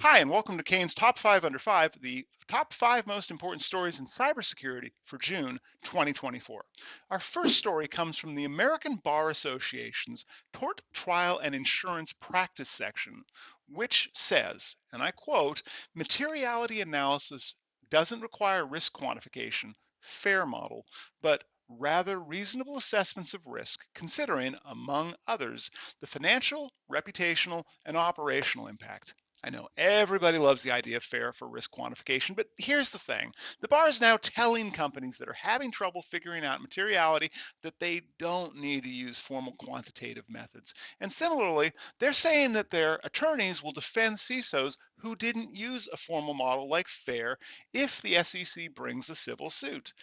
Hi, and welcome to Kayne's Top 5 Under 5, the top 5 most important stories in cybersecurity for June 2024. Our first story comes from the American Bar Association's Tort Trial and Insurance Practice section, which says, and I quote, materiality analysis doesn't require risk quantification, FAIR model, but rather reasonable assessments of risk, considering, among others, the financial, reputational, and operational impact. I know everybody loves the idea of FAIR for risk quantification, but here's the thing. The bar is now telling companies that are having trouble figuring out materiality that they don't need to use formal quantitative methods. And similarly, they're saying that their attorneys will defend CISOs who didn't use a formal model like FAIR if the SEC brings a civil suit.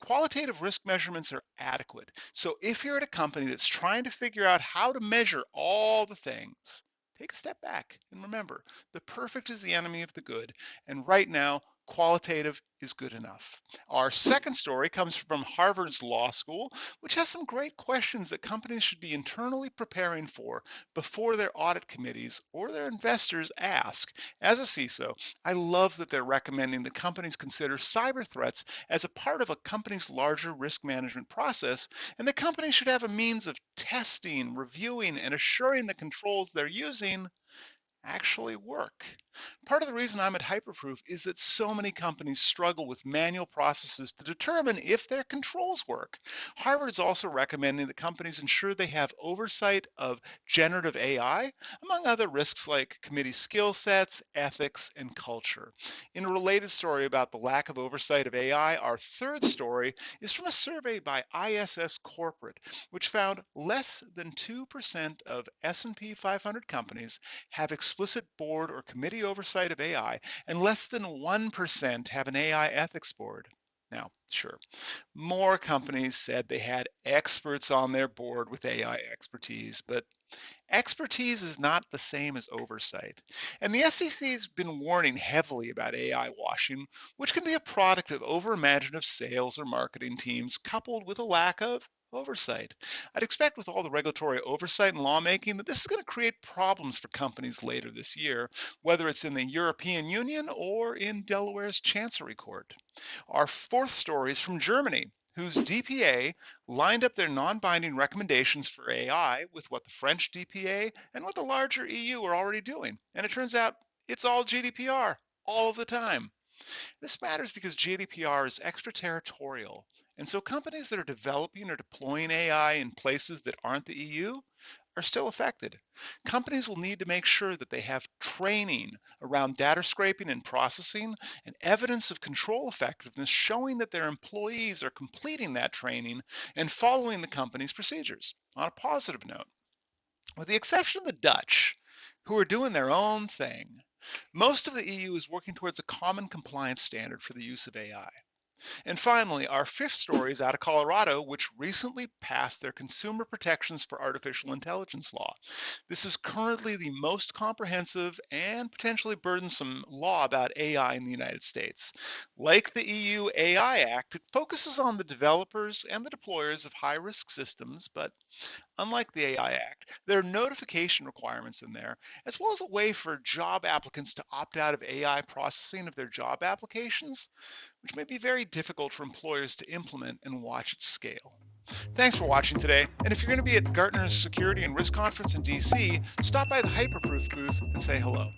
Qualitative risk measurements are adequate. So if you're at a company that's trying to figure out how to measure all the things, take a step back and remember the perfect is the enemy of the good. And right now, qualitative is good enough. Our second story comes from Harvard's Law School, which has some great questions that companies should be internally preparing for before their audit committees or their investors ask. As a CISO, I love that they're recommending that companies consider cyber threats as a part of a company's larger risk management process, and the company should have a means of testing, reviewing, and assuring the controls they're using actually work. Part of the reason I'm at Hyperproof is that so many companies struggle with manual processes to determine if their controls work. Harvard's also recommending that companies ensure they have oversight of generative AI, among other risks like committee skill sets, ethics, and culture. In a related story about the lack of oversight of AI, our third story is from a survey by ISS-Corporate, which found less than 2% of S&P 500 companies have explicit board or committee oversight of AI, and less than 1% have an AI ethics board. Now, sure, more companies said they had experts on their board with AI expertise, but expertise is not the same as oversight. And the SEC has been warning heavily about AI washing, which can be a product of overimaginative sales or marketing teams coupled with a lack of oversight. I'd expect with all the regulatory oversight and lawmaking that this is going to create problems for companies later this year, whether it's in the European Union or in Delaware's Chancery Court. Our fourth story is from Germany, whose DPA lined up their non-binding recommendations for AI with what the French DPA and what the larger EU are already doing. And it turns out it's all GDPR all of the time. This matters because GDPR is extraterritorial. And so companies that are developing or deploying AI in places that aren't the EU are still affected. Companies will need to make sure that they have training around data scraping and processing and evidence of control effectiveness showing that their employees are completing that training and following the company's procedures. On a positive note, with the exception of the Dutch, who are doing their own thing, most of the EU is working towards a common compliance standard for the use of AI. And finally, our fifth story is out of Colorado, which recently passed their Consumer Protections for Artificial Intelligence law. This is currently the most comprehensive and potentially burdensome law about AI in the United States. Like the EU AI Act, it focuses on the developers and the deployers of high risk systems, but unlike the AI Act, there are notification requirements in there, as well as a way for job applicants to opt out of AI processing of their job applications, which may be very difficult for employers to implement and watch at scale. Thanks for watching today, and if you're going to be at Gartner's Security and Risk Conference in DC, stop by the Hyperproof booth and say hello.